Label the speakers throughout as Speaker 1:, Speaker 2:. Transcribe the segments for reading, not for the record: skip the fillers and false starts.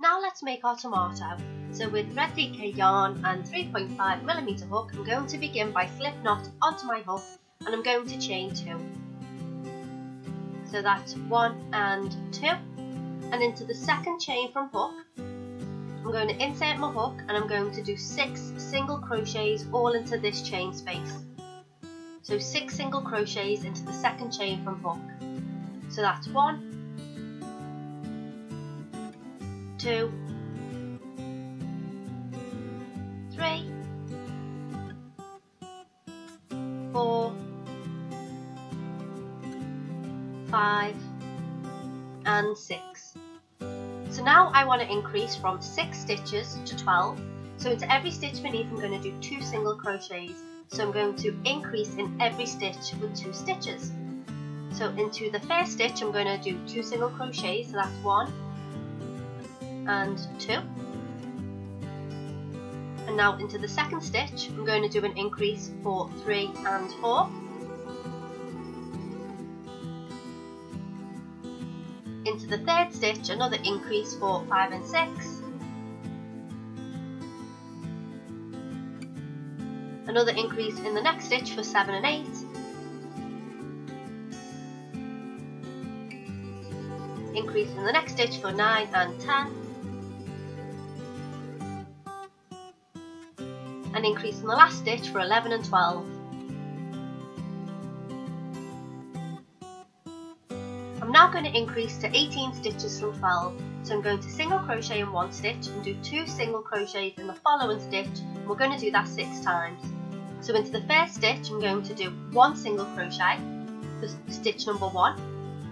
Speaker 1: Now let's make our tomato. So with red DK yarn and 3.5mm hook, I'm going to begin by slip knot onto my hook and I'm going to chain 2. So that's 1 and 2. And into the second chain from hook, I'm going to insert my hook and I'm going to do 6 single crochets all into this chain space. So 6 single crochets into the second chain from hook. So that's 1, 2, 3, 4, 5 and 6. So now I want to increase from 6 stitches to 12. So into every stitch beneath I'm going to do 2 single crochets. So I'm going to increase in every stitch with 2 stitches. So into the first stitch I'm going to do 2 single crochets, so that's 1 and 2. And now into the second stitch I'm going to do an increase for 3 and 4. Into the third stitch another increase for 5 and 6. Another increase in the next stitch for 7 and 8. Increase in the next stitch for 9 and 10. An increase in the last stitch for 11 and 12. I'm now going to increase to 18 stitches from 12. So I'm going to single crochet in one stitch and do 2 single crochets in the following stitch, and we're going to do that 6 times. So into the first stitch I'm going to do 1 single crochet for stitch number 1,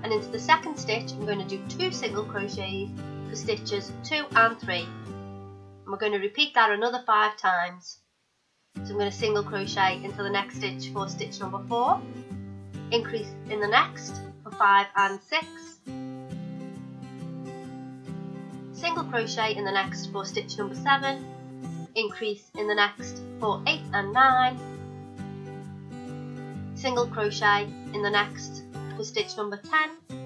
Speaker 1: and into the second stitch I'm going to do 2 single crochets for stitches 2 and 3. And we're going to repeat that another 5 times. So I'm going to single crochet into the next stitch for stitch number 4, increase in the next for 5 and 6, single crochet in the next for stitch number 7, increase in the next for 8 and 9, single crochet in the next for stitch number 10,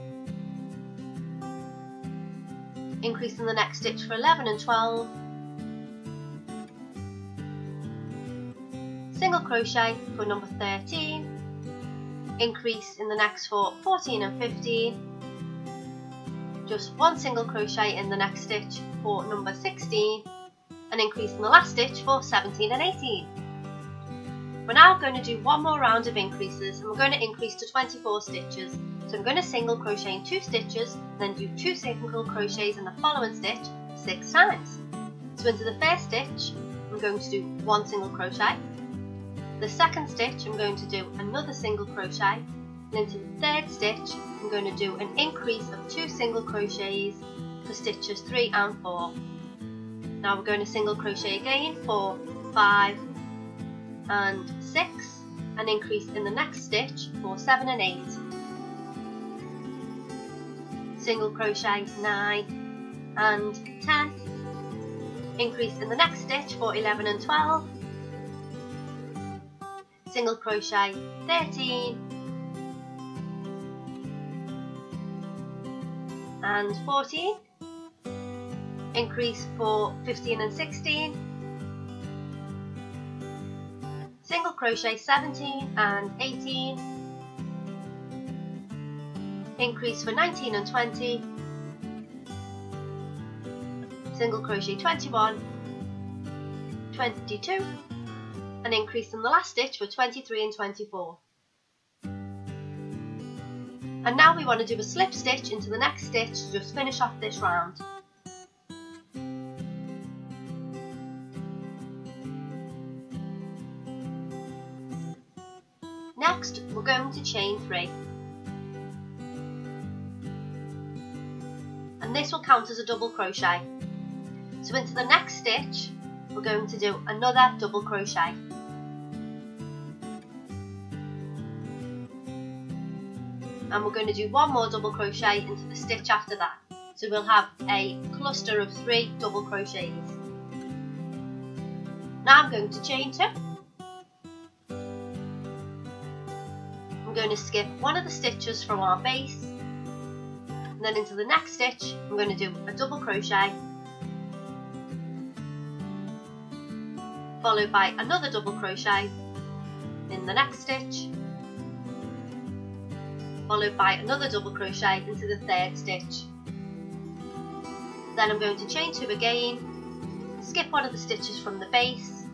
Speaker 1: increase in the next stitch for 11 and 12, single crochet for number 13, increase in the next for 14 and 15, just 1 single crochet in the next stitch for number 16, an increase in the last stitch for 17 and 18. We're now going to do one more round of increases and we're going to increase to 24 stitches. So I'm going to single crochet in 2 stitches, then do 2 single crochets in the following stitch 6 times. So into the first stitch I'm going to do 1 single crochet. The second stitch I'm going to do another single crochet, and into the third stitch I'm going to do an increase of 2 single crochets for stitches 3 and 4. Now we're going to single crochet again for 5 and 6, an increase in the next stitch for 7 and 8, single crochet 9 and 10, increase in the next stitch for 11 and 12, single crochet 13 and 14, increase for 15 and 16, single crochet 17 and 18, increase for 19 and 20, single crochet 21, 22, an increase in the last stitch for 23 and 24. And now we want to do a slip stitch into the next stitch to just finish off this round. Next we're going to chain 3, and this will count as a double crochet. So into the next stitch we're going to do another double crochet, and we're going to do one more double crochet into the stitch after that. So we'll have a cluster of 3 double crochets. Now I'm going to chain 2. I'm going to skip one of the stitches from our base, and then into the next stitch I'm going to do a double crochet, followed by another double crochet in the next stitch, followed by another double crochet into the third stitch. Then I'm going to chain 2 again, skip one of the stitches from the base,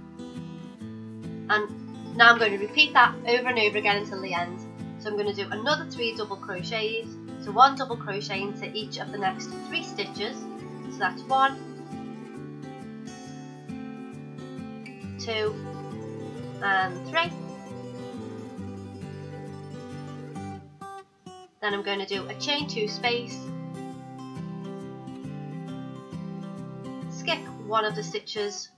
Speaker 1: and now I'm going to repeat that over and over again until the end. So I'm going to do another 3 double crochets, so 1 double crochet into each of the next 3 stitches, so that's 1, 2 and 3. Then I'm going to do a chain 2 space, skip one of the stitches,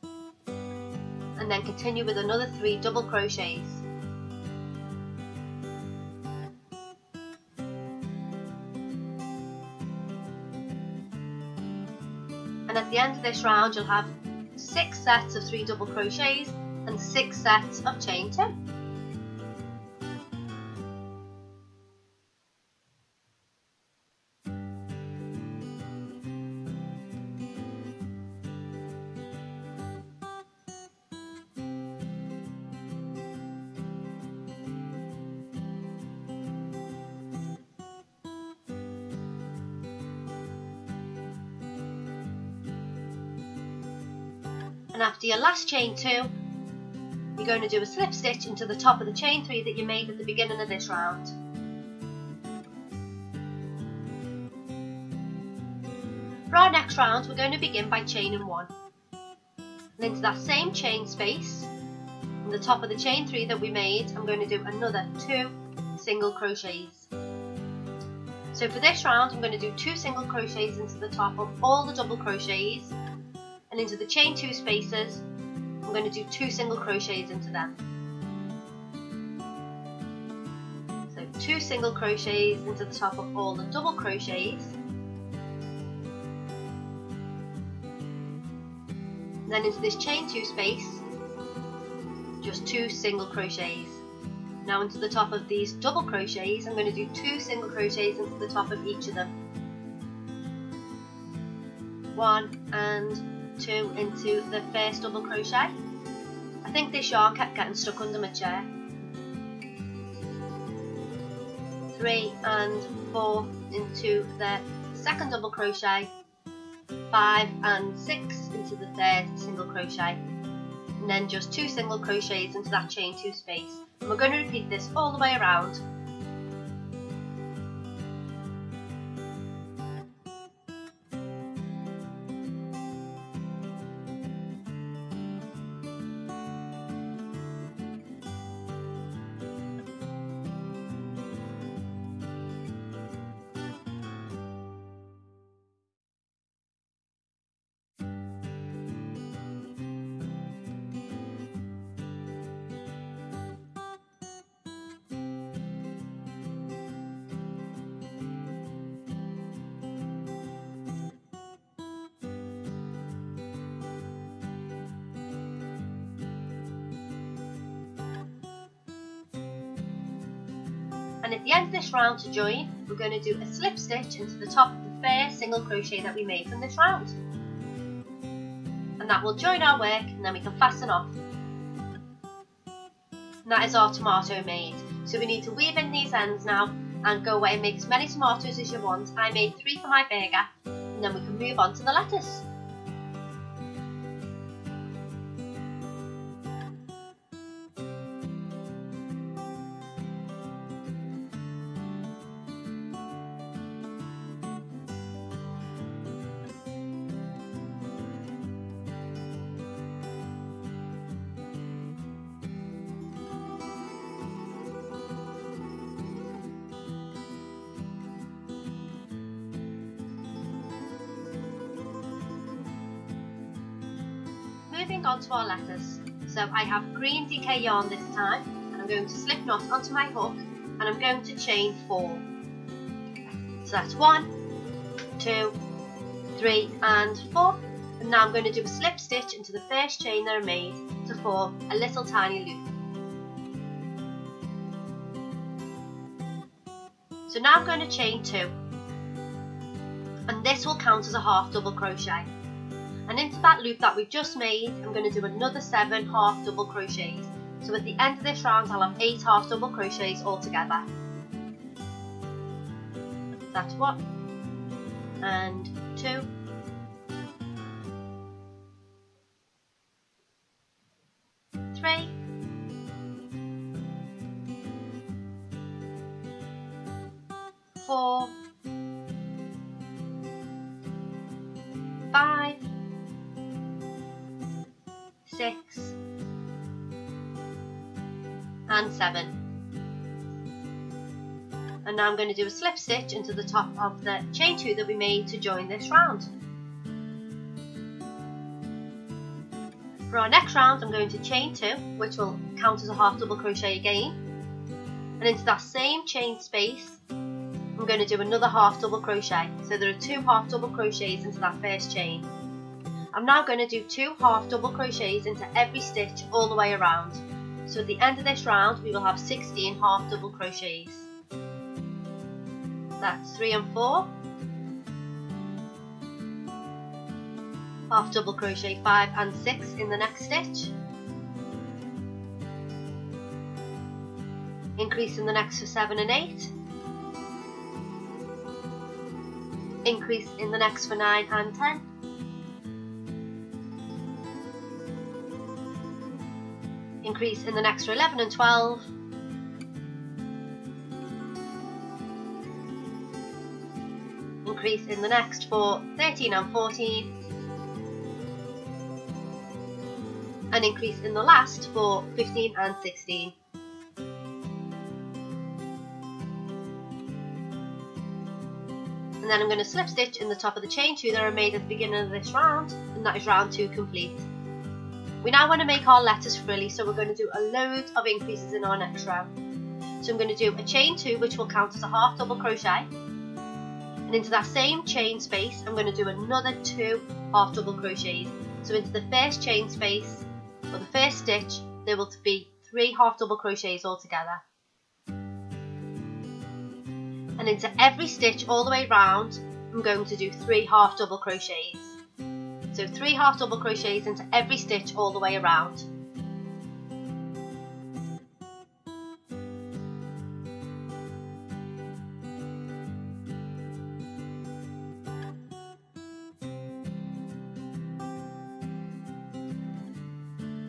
Speaker 1: and then continue with another 3 double crochets. And at the end of this round you'll have 6 sets of 3 double crochets and 6 sets of chain 2. And after your last chain 2, you're going to do a slip stitch into the top of the chain 3 that you made at the beginning of this round. For our next round, we're going to begin by chaining 1. And into that same chain space, in the top of the chain 3 that we made, I'm going to do another 2 single crochets. So for this round, I'm going to do 2 single crochets into the top of all the double crochets, and into the chain 2 spaces, I'm going to do 2 single crochets into them. So 2 single crochets into the top of all the double crochets, and then into this chain 2 space, just 2 single crochets. Now into the top of these double crochets, I'm going to do 2 single crochets into the top of each of them. 1 and 2 into the first double crochet. I think this yarn kept getting stuck under my chair. 3 and 4 into the second double crochet. 5 and 6 into the third single crochet. And then just 2 single crochets into that chain 2 space. And we're going to repeat this all the way around. And at the end of this round to join, we're going to do a slip stitch into the top of the first single crochet that we made from this round. And that will join our work, and then we can fasten off. And that is our tomato made. So we need to weave in these ends now and go away and make as many tomatoes as you want. I made 3 for my burger, and then we can move on to the lettuce. Moving on to our lettuce. So I have green DK yarn this time, and I'm going to slip knot onto my hook, and I'm going to chain 4. So that's 1, 2, 3 and 4. And now I'm going to do a slip stitch into the first chain that I made to form a little tiny loop. So now I'm going to chain 2, and this will count as a half double crochet. and into that loop that we've just made I'm going to do another 7 half double crochets. So at the end of this round I'll have 8 half double crochets altogether. That's 1 and 2 3 4 5 6 and 7. And now I'm going to do a slip stitch into the top of the chain 2 that we made to join this round. For our next round I'm going to chain 2, which will count as a half double crochet again, and into that same chain space I'm going to do another half double crochet. So there are 2 half double crochets into that first chain. I'm now going to do 2 half double crochets into every stitch all the way around. So at the end of this round we will have 16 half double crochets. That's 3 and 4, half double crochet 5 and 6 in the next stitch, increase in the next for 7 and 8, increase in the next for 9 and 10, increase in the next for 11 and 12, increase in the next for 13 and 14, and increase in the last for 15 and 16. And then I'm going to slip stitch in the top of the chain 2 that I made at the beginning of this round, and that is round 2 complete. We now want to make our lettuce frilly, so we're going to do a load of increases in our next row. So I'm going to do a chain 2 which will count as a half double crochet, and into that same chain space I'm going to do another 2 half double crochets. So into the first chain space, or the first stitch, there will be 3 half double crochets altogether. And into every stitch all the way round I'm going to do 3 half double crochets. So 3 half double crochets into every stitch all the way around.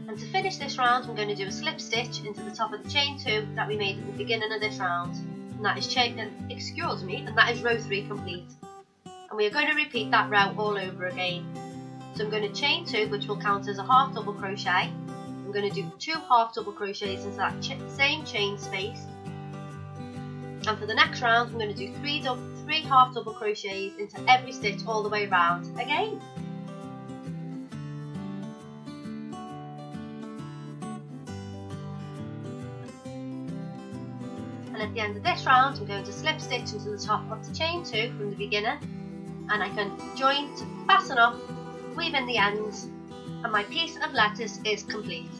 Speaker 1: And to finish this round I'm going to do a slip stitch into the top of the chain 2 that we made at the beginning of this round. And that is that is row 3 complete. And we are going to repeat that row all over again. So I'm going to chain 2 which will count as a half double crochet. I'm going to do 2 half double crochets into that same chain space. And for the next round I'm going to do 3 half double crochets into every stitch all the way around again. And at the end of this round I'm going to slip stitch into the top of the chain 2 from the beginning, and I can join to fasten off, weave in the ends, and my piece of lettuce is complete.